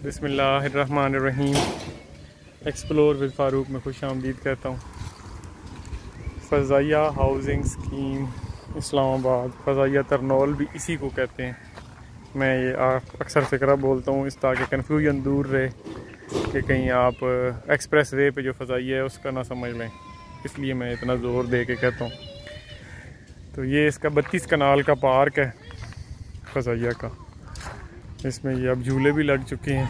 बिस्मिल्लाहिर्रहमानिर्रहीम। Explore with Farooq में खुश आमदीद कहता हूँ। फ़ज़ाइया हाउसिंग स्कीम इस्लामाबाद, फ़ज़ाइया तरनौल भी इसी को कहते हैं। मैं ये अक्सर फ़िक्रा बोलता हूँ इस ताकि कन्फ्यूजन दूर रहे कि कहीं आप एक्सप्रेस वे पे जो फ़ज़ाइया है उसका ना समझ लें, इसलिए मैं इतना ज़ोर दे के कहता हूँ। तो ये इसका 32 कनाल का पार्क है फ़ज़ाइया का। इसमें ये अब झूले भी लग चुके हैं,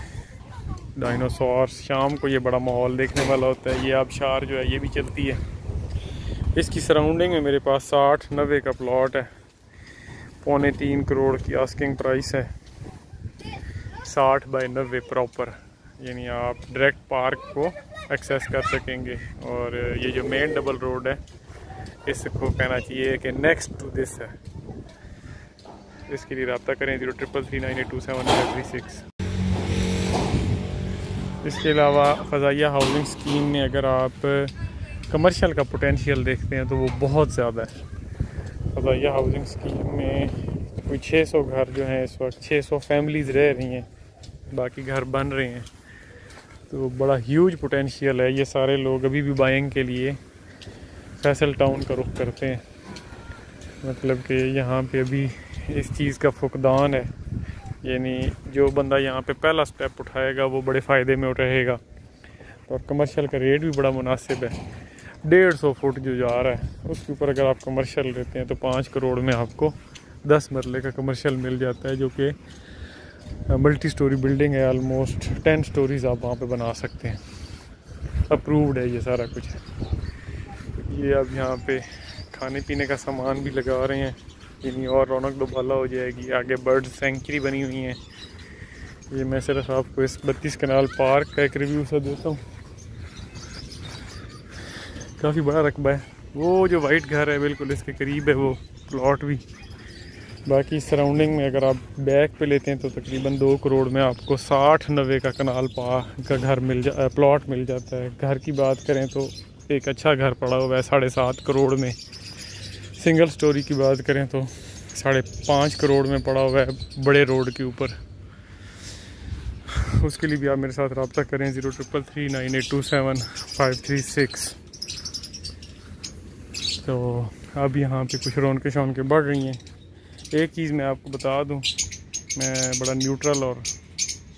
डायनासोर। शाम को ये बड़ा माहौल देखने वाला होता है। ये आबशार जो है ये भी चलती है। इसकी सराउंडिंग में मेरे पास 60-90 का प्लॉट है। 3.25 करोड़ की आस्किंग प्राइस है। 60 बाई 90 प्रॉपर, यानी आप डायरेक्ट पार्क को एक्सेस कर सकेंगे। और ये जो मेन डबल रोड है इसको कहना चाहिए कि नेक्स्ट टू दिस है। इसके लिए रब्ता करें 0333982736। इसके अलावा फ़ज़ाइया हाउसिंग स्कीम में अगर आप कमर्शियल का पोटेंशियल देखते हैं तो वो बहुत ज़्यादा है। फ़ज़ाइया हाउसिंग स्कीम में कोई 600 घर जो हैं इस वक्त 600 फैमिलीज़ रह रही हैं, बाकी घर बन रहे हैं। तो बड़ा ह्यूज पोटेंशियल है। ये सारे लोग अभी भी बाइंग के लिए फैसल टाउन का रुख करते हैं। मतलब कि यहाँ पे अभी इस चीज़ का फुकदान है, यानी जो बंदा यहाँ पे पहला स्टेप उठाएगा वो बड़े फ़ायदे में रहेगा। और कमर्शियल का रेट भी बड़ा मुनासिब है। 150 फुट जो जा रहा है उसके ऊपर अगर आप कमर्शियल लेते हैं तो 5 करोड़ में आपको 10 मरले का कमर्शियल मिल जाता है, जो कि मल्टी स्टोरी बिल्डिंग है। ऑलमोस्ट 10 स्टोरीज़ आप वहाँ पे बना सकते हैं। अप्रूव्ड है ये सारा कुछ। ये अब यहाँ पे खाने पीने का सामान भी लगा रहे हैं, यानी और रौनक दोबाला हो जाएगी। आगे बर्ड सेंचुरी बनी हुई है। ये मैं सिर्फ आपको इस 32 कनाल पार्क का एक रिव्यू सा देता हूँ। काफ़ी बड़ा रकबा है। वो जो वाइट घर है बिल्कुल इसके करीब है वो प्लॉट भी। बाकी सराउंडिंग में अगर आप बैक पे लेते हैं तो तकरीबन 2 करोड़ में आपको 60-90 का कनाल का घर प्लॉट मिल जाता है। घर की बात करें तो एक अच्छा घर पड़ा हुआ है 7.5 करोड़ में। सिंगल स्टोरी की बात करें तो 5.5 करोड़ में पड़ा हुआ है बड़े रोड के ऊपर। उसके लिए भी आप मेरे साथ रब्ता करें 0333982756। तो अब यहाँ पे कुछ रौनकें शौनकें बढ़ रही हैं। एक चीज़ मैं आपको बता दूँ, मैं बड़ा न्यूट्रल और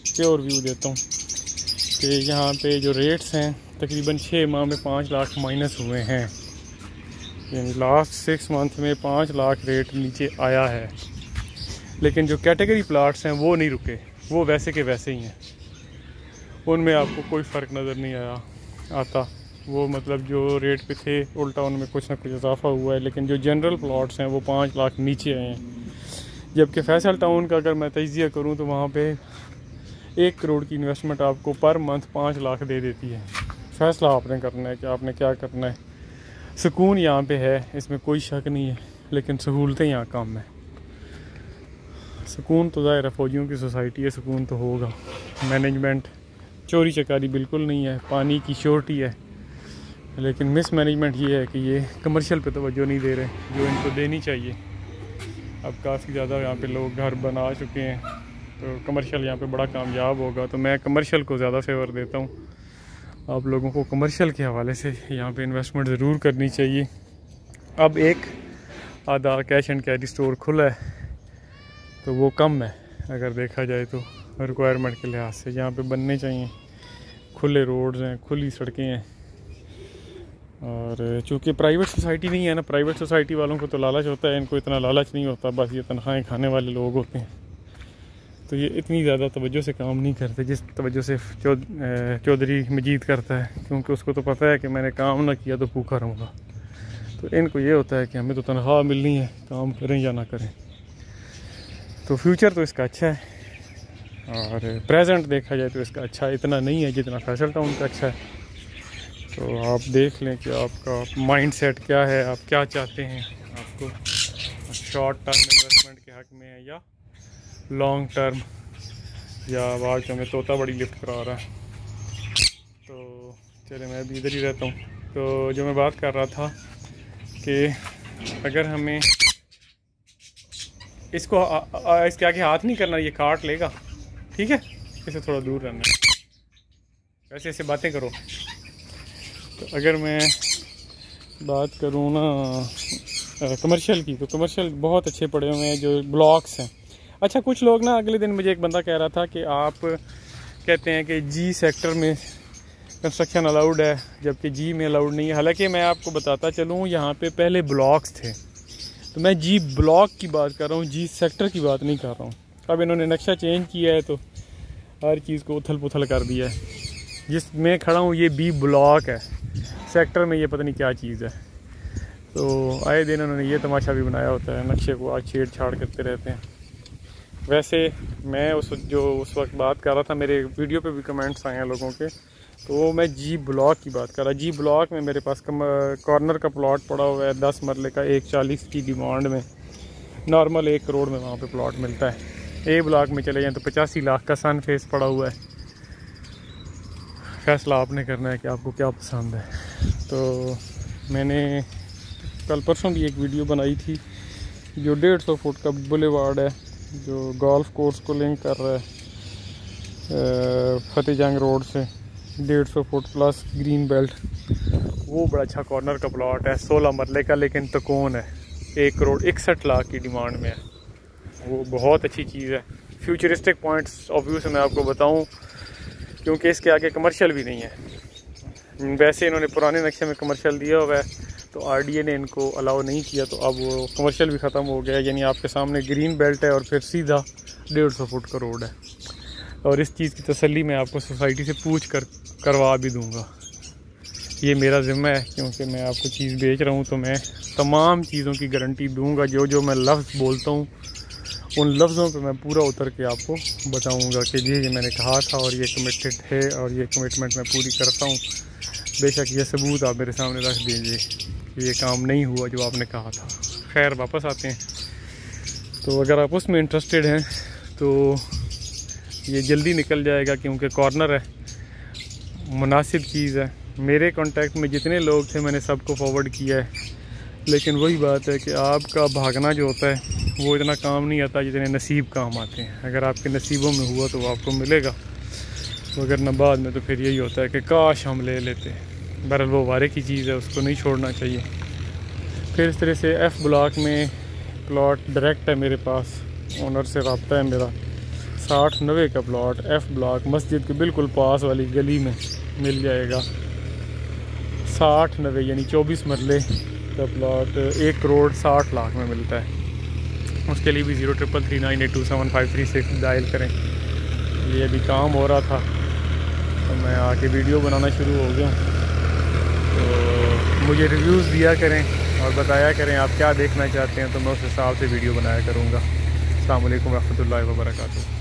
प्योर व्यू देता हूँ कि यहाँ पे जो रेट्स हैं तकरीबन 6 माह में 5 लाख माइनस हुए हैं। यानी लास्ट 6 मंथ में 5 लाख रेट नीचे आया है। लेकिन जो कैटेगरी प्लाट्स हैं वो नहीं रुके, वो वैसे के वैसे ही हैं। उनमें आपको कोई फ़र्क नज़र नहीं आता। वो मतलब जो रेट पे थे उल्टा उनमें कुछ ना कुछ इजाफा हुआ है। लेकिन जो जनरल प्लॉट्स हैं वो 5 लाख नीचे आए हैं। जबकि फैसल टाउन का अगर मैं तजिया करूँ तो वहाँ पे 1 करोड़ की इन्वेस्टमेंट आपको पर मंथ 5 लाख दे देती है। फ़ैसला आपने करना है कि आपने क्या करना है। सुकून यहाँ पे है, इसमें कोई शक नहीं है, लेकिन सहूलतें यहाँ कम है। सुकून तो ज़ाहिर है फ़ौजियों की सोसाइटी है, सुकून तो होगा। मैनेजमेंट चोरी चकारी बिल्कुल नहीं है, पानी की शॉर्टी है। लेकिन मिस मैनेजमेंट ये है कि ये कमर्शियल पे तवज्जो नहीं दे रहे जो इनको देनी चाहिए। अब काफ़ी ज़्यादा यहाँ पे लोग घर बना चुके हैं, तो कमर्शियल यहाँ पे बड़ा कामयाब होगा। तो मैं कमर्शियल को ज़्यादा फेवर देता हूँ। आप लोगों को कमर्शियल के हवाले से यहाँ पे इन्वेस्टमेंट ज़रूर करनी चाहिए। अब एक आधा कैश एंड कैरी स्टोर खुला है तो वो कम है अगर देखा जाए तो रिक्वायरमेंट के लिहाज से। यहाँ पे बनने चाहिए। खुले रोड्स हैं, खुली सड़कें हैं। और चूँकि प्राइवेट सोसाइटी नहीं है ना, प्राइवेट सोसाइटी वालों को तो लालच होता है, इनको इतना लालच नहीं होता। बस ये तनख्वाहें खाने वाले लोग होते हैं, तो ये इतनी ज़्यादा तवज्जो से काम नहीं करते जिस तवज्जो से चौधरी मजीद करता है, क्योंकि उसको तो पता है कि मैंने काम ना किया तो भूखा रहूँगा। तो इनको ये होता है कि हमें तो तनख्वाह मिलनी है, काम करें या ना करें। तो फ्यूचर तो इसका अच्छा है और प्रेजेंट देखा जाए तो इसका अच्छा इतना नहीं है जितना फैसल टाउन का अच्छा है। तो आप देख लें कि आपका माइंड सेट क्या है, आप क्या चाहते हैं। आपको शॉर्ट टर्म इन्वेस्टमेंट के हक़ में है या लॉन्ग टर्म, या आवाज़ तो हमें तोता बड़ी लिफ्ट करा रहा है। तो चले मैं भी इधर ही रहता हूँ। तो जो मैं बात कर रहा था कि अगर हमें इसको इसके आगे हाथ नहीं करना, ये काट लेगा, ठीक है। रास्ते से थोड़ा दूर रहना है। वैसे ऐसे बातें करो। तो अगर मैं बात करूँ ना कमर्शियल की, तो कमर्शियल बहुत अच्छे पड़े हुए हैं जो ब्लॉक्स हैं। अच्छा, कुछ लोग ना, अगले दिन मुझे एक बंदा कह रहा था कि आप कहते हैं कि जी सेक्टर में कंस्ट्रक्शन अलाउड है जबकि जी में अलाउड नहीं है। हालांकि मैं आपको बताता चलूँ, यहाँ पे पहले ब्लॉक्स थे, तो मैं जी ब्लॉक की बात कर रहा हूँ, जी सेक्टर की बात नहीं कर रहा हूँ। अब इन्होंने नक्शा चेंज किया है तो हर चीज़ को उथल पुथल कर दिया है। जिसमें खड़ा हूँ ये बी ब्लॉक है, सेक्टर में ये पता नहीं क्या चीज़ है। तो आए दिन उन्होंने ये तमाशा भी बनाया होता है, नक्शे को आज छेड़ छाड़ करते रहते हैं। वैसे मैं उस वक्त बात कर रहा था, मेरे वीडियो पे भी कमेंट्स आए हैं लोगों के, तो मैं जी ब्लॉक की बात कर रहा। जी ब्लॉक में मेरे पास कॉर्नर का प्लॉट पड़ा हुआ है 10 मरले का, 140 की डिमांड में, नॉर्मल 1 करोड़ में वहाँ पे प्लॉट मिलता है। ए ब्लॉक में चले जाएँ तो 85 लाख का सन फेस पड़ा हुआ है। फैसला आपने करना है कि आपको क्या पसंद है। तो मैंने कल परसों भी एक वीडियो बनाई थी जो 150 फुट का बुलेवार्ड है जो गोल्फ कोर्स को लिंक कर रहा है फतेह जंग रोड से, 150 फुट प्लस ग्रीन बेल्ट। वो बड़ा अच्छा कॉर्नर का प्लॉट है, 16 मरले का, लेकिन तकोन है, 1 करोड़ 61 लाख की डिमांड में है। वो बहुत अच्छी चीज़ है। फ्यूचरिस्टिक पॉइंट्स ऑफ व्यू से मैं आपको बताऊं, क्योंकि इसके आगे कमर्शियल भी नहीं है। वैसे इन्होंने पुराने नक्शे में कमर्शियल दिया हुआ है, तो आरडीए ने इनको अलाउ नहीं किया, तो अब वो कमर्शियल भी ख़त्म हो गया। यानी आपके सामने ग्रीन बेल्ट है और फिर सीधा 150 फुट का रोड है। और इस चीज़ की तसल्ली मैं आपको सोसाइटी से पूछ कर करवा भी दूँगा। ये मेरा ज़िम्मा है, क्योंकि मैं आपको चीज़ बेच रहा हूँ, तो मैं तमाम चीज़ों की गारंटी दूँगा। जो मैं लफ्ज़ बोलता हूँ उन लफ्ज़ों पे मैं पूरा उतर के आपको बताऊँगा कि ये मैंने कहा था और ये कमिटेड है और ये कमिटमेंट मैं पूरी करता हूँ। बेशक ये सबूत आप मेरे सामने रख दीजिए कि ये काम नहीं हुआ जो आपने कहा था। खैर, वापस आते हैं। तो अगर आप उसमें इंटरेस्टेड हैं तो ये जल्दी निकल जाएगा, क्योंकि कॉर्नर है, मुनासिब चीज़ है। मेरे कांटेक्ट में जितने लोग थे मैंने सबको फॉरवर्ड किया है, लेकिन वही बात है कि आपका भागना जो होता है वो इतना काम नहीं आता जितने नसीब काम आते हैं। अगर आपके नसीबों में हुआ तो वो आपको मिलेगा, मगर न बाद में तो फिर यही होता है कि काश हम ले लेते। बहरहाल वो वारे की चीज़ है, उसको नहीं छोड़ना चाहिए। फिर इस तरह से एफ़ ब्लॉक में प्लॉट डायरेक्ट है मेरे पास, ओनर से रब्ता है मेरा। 60-90 का प्लॉट एफ़ ब्लॉक मस्जिद के बिल्कुल पास वाली गली में मिल जाएगा। 60-90 यानी 24 मरले का प्लॉट 1 करोड़ 60 लाख में मिलता है। उसके लिए भी 0333982753 डायल करें। ये अभी काम हो रहा था तो मैं आके वीडियो बनाना शुरू हो गया। तो मुझे रिव्यूज़ दिया करें और बताया करें आप क्या देखना चाहते हैं, तो मैं उस हिसाब से वीडियो बनाया करूँगा। अस्सलाम वालेकुम रहमतुल्लाहि व बरकातुहू।